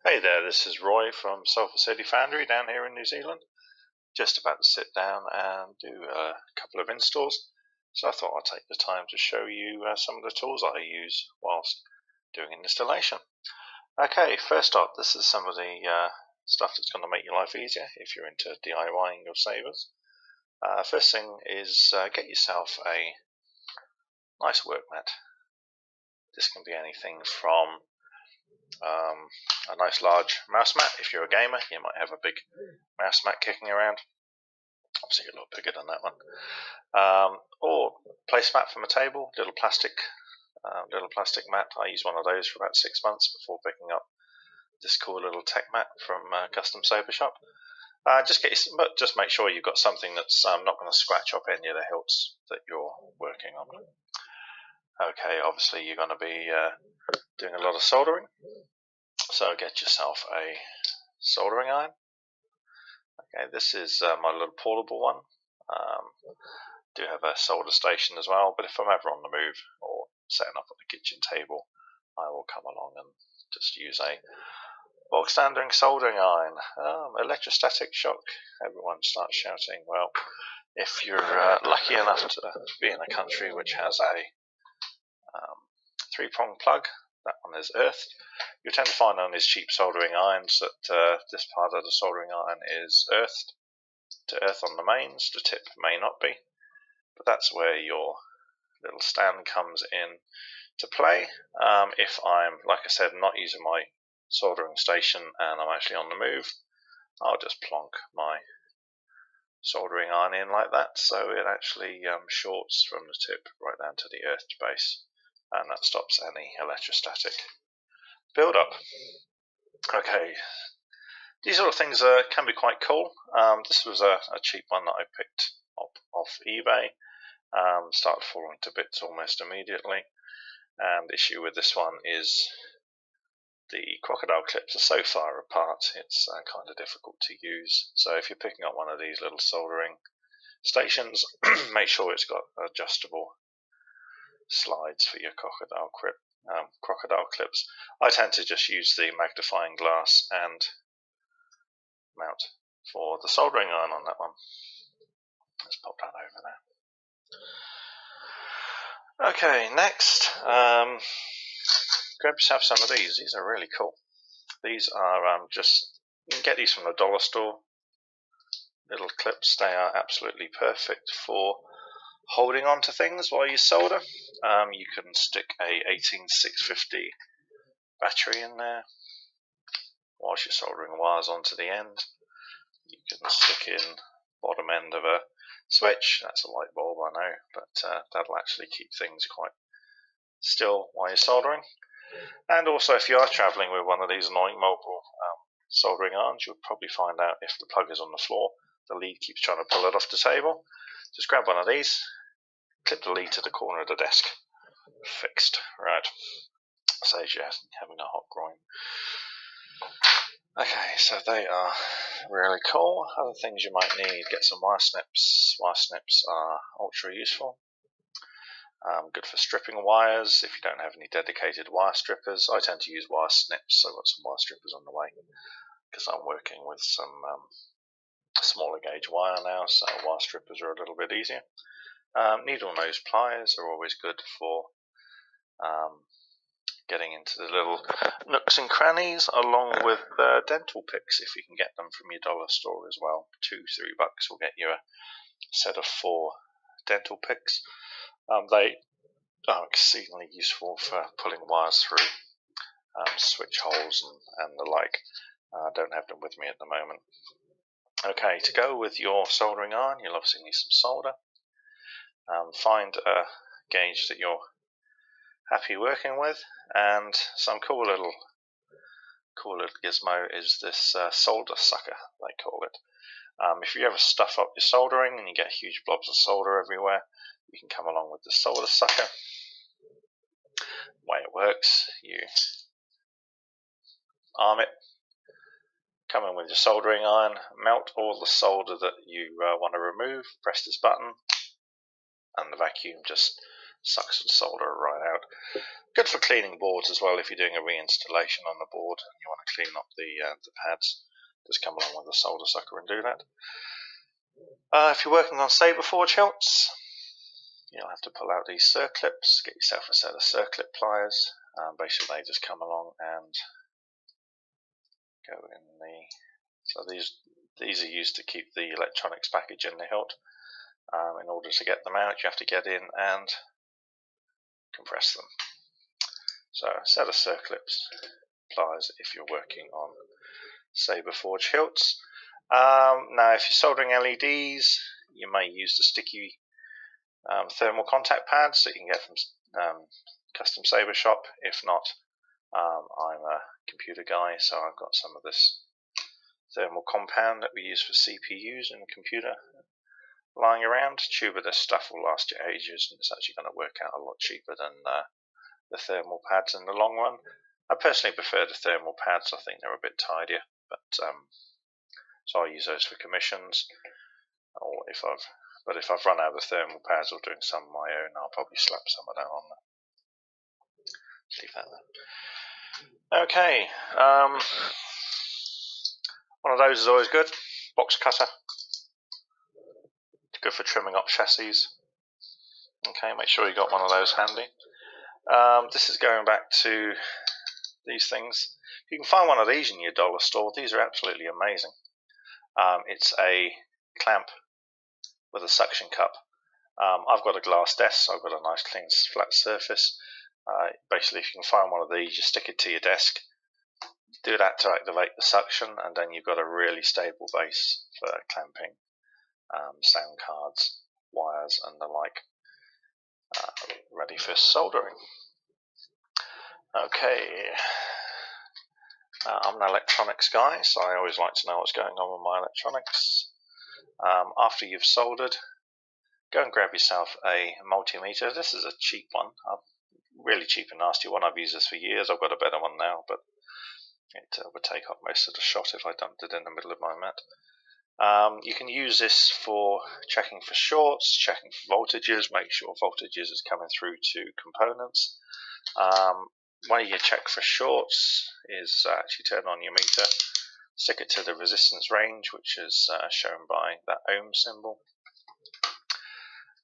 Hey there, this is Roy from Sulphur Foundry down here in New Zealand. Just about to sit down and do a couple of installs, so I thought I'd take the time to show you some of the tools I use whilst doing an installation. Okay, first up, this is some of the stuff that's going to make your life easier if you're into DIYing your sabers. First thing is get yourself a nice work mat. This can be anything from a nice large mouse mat. If you're a gamer, you might have a big mouse mat kicking around. Obviously a little bigger than that one. Or placemat from a table, little plastic mat. I used one of those for about 6 months before picking up this cool little tech mat from Custom Saber shop. Just make sure you've got something that's not going to scratch up any of the hilts that you're working on. Okay, obviously you're going to be doing a lot of soldering, so get yourself a soldering iron. Okay, this is my little portable one. Do have a solder station as well, but if I'm ever on the move or setting up at the kitchen table, I will come along and just use a bog standard soldering iron. Electrostatic shock. Everyone starts shouting. Well, if you're lucky enough to be in a country which has a 3-prong plug, that one is earthed. You tend to find on these cheap soldering irons that this part of the soldering iron is earthed to earth on the mains. The tip may not be, but that's where your little stand comes in to play. If I'm, like I said, not using my soldering station and I'm actually on the move, I'll just plonk my soldering iron in like that, so it actually shorts from the tip right down to the earthed base, and that stops any electrostatic build-up. Okay, these sort of things can be quite cool. This was a cheap one that I picked up off eBay. Started falling to bits almost immediately, and the issue with this one is the crocodile clips are so far apart, it's kind of difficult to use. So if you're picking up one of these little soldering stations, make sure it's got adjustable slides for your crocodile clips. I tend to just use the magnifying glass and mount for the soldering iron on that one. Let's pop that over there. Okay, next, grab yourself some of these. These are really cool. These are you can get these from the dollar store. Little clips. They are absolutely perfect for holding on to things while you solder. You can stick a 18650 battery in there whilst you're soldering wires onto the end. You can stick in bottom end of a switch. That's a light bulb, I know, but that'll actually keep things quite still while you're soldering. And also, if you are travelling with one of these annoying mobile soldering irons, you'll probably find out if the plug is on the floor, the lead keeps trying to pull it off the table. Just grab one of these, clip the lead to the corner of the desk. Fixed. Right. Saves you having a hot groin. Okay, so they are really cool. Other things you might need, get some wire snips. Wire snips are ultra useful. Good for stripping wires if you don't have any dedicated wire strippers. I tend to use wire snips, so I've got some wire strippers on the way because I'm working with some smaller gauge wire now, so wire strippers are a little bit easier. Needle nose pliers are always good for getting into the little nooks and crannies, along with dental picks if you can get them from your dollar store as well. $2-3 will get you a set of 4 dental picks. They are exceedingly useful for pulling wires through switch holes and the like. I don't have them with me at the moment. Okay, to go with your soldering iron, you'll obviously need some solder. Find a gauge that you're happy working with, and some cool little gizmo is this solder sucker, they call it. If you ever stuff up your soldering and you get huge blobs of solder everywhere, you can come along with the solder sucker. The way it works, you arm it, come in with your soldering iron, melt all the solder that you want to remove, press this button, and the vacuum just sucks the solder right out. Good for cleaning boards as well. If you're doing a reinstallation on the board and you want to clean up the pads, just come along with the solder sucker and do that. If you're working on Saber forge hilts, you'll have to pull out these circlips. Get yourself a set of circlip pliers. Basically, they just come along and go in the. So these are used to keep the electronics package in the hilt. In order to get them out, you have to get in and compress them. So a set of circlips pliers if you're working on Saber forge hilts. Now, if you're soldering LEDs, you may use the sticky thermal contact pads that you can get from Custom Saber Shop. If not, I'm a computer guy, so I've got some of this thermal compound that we use for CPUs in the computer lying around. A tube of this stuff will last you ages, and it's actually going to work out a lot cheaper than the thermal pads in the long run. I personally prefer the thermal pads. I think they're a bit tidier, but so I use those for commissions. Or if I've run out of thermal pads or doing some of my own, I'll probably slap some of that on there. Leave that there. Okay, one of those is always good. Box cutter. Good for trimming up chassis. Okay, make sure you got one of those handy. This is going back to these things. You can find one of these in your dollar store. These are absolutely amazing. It's a clamp with a suction cup. I've got a glass desk, so I've got a nice clean flat surface. Basically, if you can find one of these, you stick it to your desk. Do that to activate the suction, and then you've got a really stable base for clamping sound cards, wires, and the like, ready for soldering. Okay, I'm an electronics guy, so I always like to know what's going on with my electronics. After you've soldered, go and grab yourself a multimeter. This is a cheap one, a really cheap and nasty one. I've used this for years. I've got a better one now, but it would take up most of the shot if I dumped it in the middle of my mat. You can use this for checking for shorts, checking for voltages, make sure voltages is coming through to components. Way you check for shorts is actually turn on your meter, stick it to the resistance range, which is shown by that ohm symbol.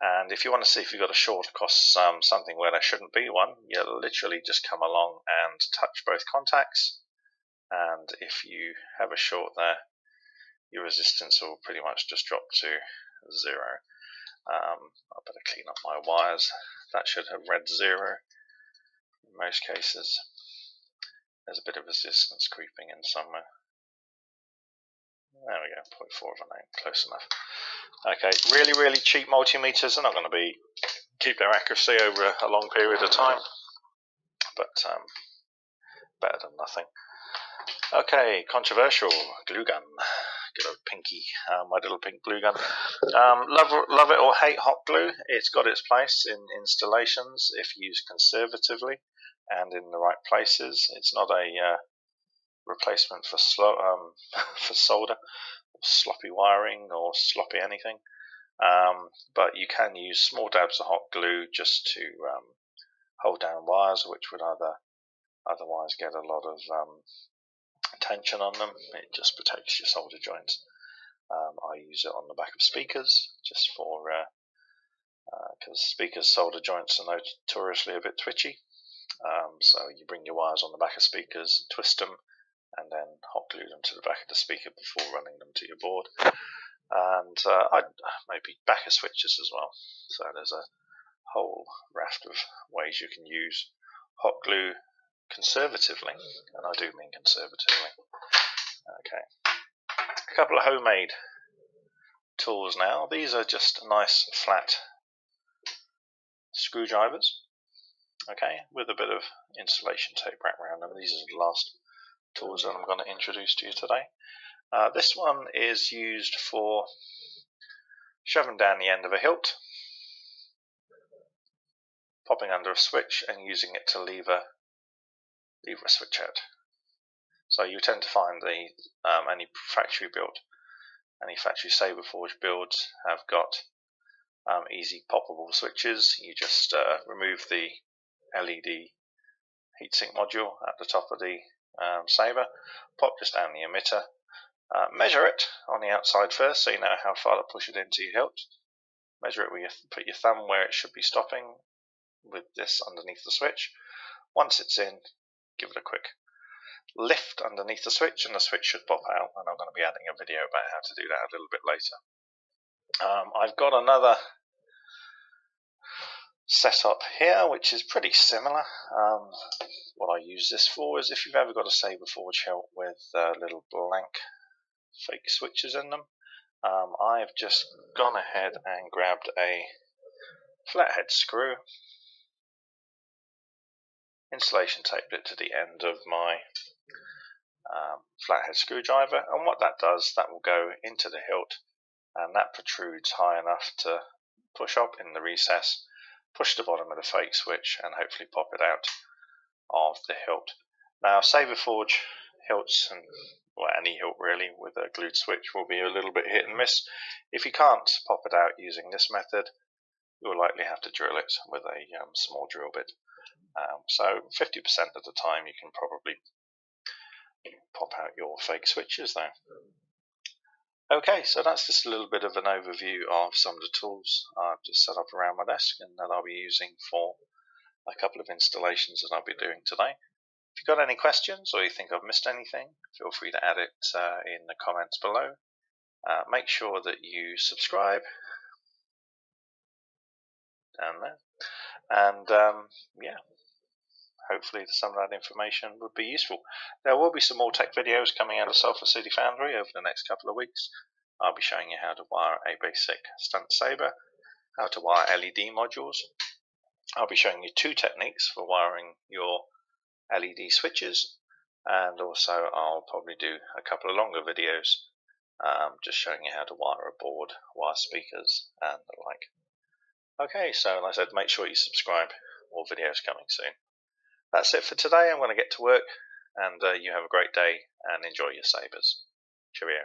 And if you want to see if you've got a short across something where there shouldn't be one, you literally just come along and touch both contacts. And if you have a short there, your resistance will pretty much just drop to 0. I better clean up my wires. That should have read 0 in most cases. There's a bit of resistance creeping in somewhere. There we go, 0.4 of an ohm, close enough. Okay, really cheap multimeters are not going to keep their accuracy over a long period of time, but better than nothing. Okay, controversial glue gun. Get a pinky, my little pink glue gun. Love it or hate hot glue. It's got its place in installations if used conservatively and in the right places. It's not a replacement for for solder, or sloppy wiring, or sloppy anything. But you can use small dabs of hot glue just to hold down wires, which would otherwise get a lot of tension on them. It just protects your solder joints. I use it on the back of speakers just for because speakers' solder joints are notoriously a bit twitchy. So you bring your wires on the back of speakers, twist them, and then hot glue them to the back of the speaker before running them to your board. And maybe back of switches as well. So there's a whole raft of ways you can use hot glue conservatively, and I do mean conservatively. Okay, a couple of homemade tools now. These are just nice flat screwdrivers, okay, with a bit of insulation tape wrapped around them. These are the last tools that I'm going to introduce to you today. This one is used for shoving down the end of a hilt, popping under a switch, and using it to lever a switch out. So you tend to find any factory Saber Forge builds have got easy poppable switches. You just remove the LED heatsink module at the top of the Saber, pop just down the emitter, measure it on the outside first so you know how far to push it into your hilt. Measure it where you put your thumb where it should be stopping with this underneath the switch. Once it's in, give it a quick lift underneath the switch and the switch should pop out, and I'm going to be adding a video about how to do that a little bit later. I've got another setup here which is pretty similar. What I use this for is if you've ever got a Saber Forge hilt with little blank fake switches in them, I've just gone ahead and grabbed a flathead screw, insulation taped it to the end of my flathead screwdriver, and what that does, that will go into the hilt, and that protrudes high enough to push up in the recess, push the bottom of the fake switch, and hopefully pop it out of the hilt. Now, Saber Forge hilts, and well, any hilt really with a glued switch, will be a little bit hit and miss. If you can't pop it out using this method, you'll likely have to drill it with a small drill bit. So 50% of the time you can probably pop out your fake switches though. Okay, so that's just a little bit of an overview of some of the tools I've just set up around my desk and that I'll be using for a couple of installations that I'll be doing today. If you've got any questions or you think I've missed anything, feel free to add it in the comments below. Make sure that you subscribe down there, and yeah, hopefully some of that information would be useful. There will be some more tech videos coming out of Sulphur Foundry over the next couple of weeks. I'll be showing you how to wire a basic stunt saber, how to wire LED modules. I'll be showing you two techniques for wiring your LED switches, and also I'll probably do a couple of longer videos just showing you how to wire a board, wire speakers and the like. Okay, so like I said, make sure you subscribe. More videos coming soon. That's it for today. I'm going to get to work, and you have a great day and enjoy your sabers. Cheerio.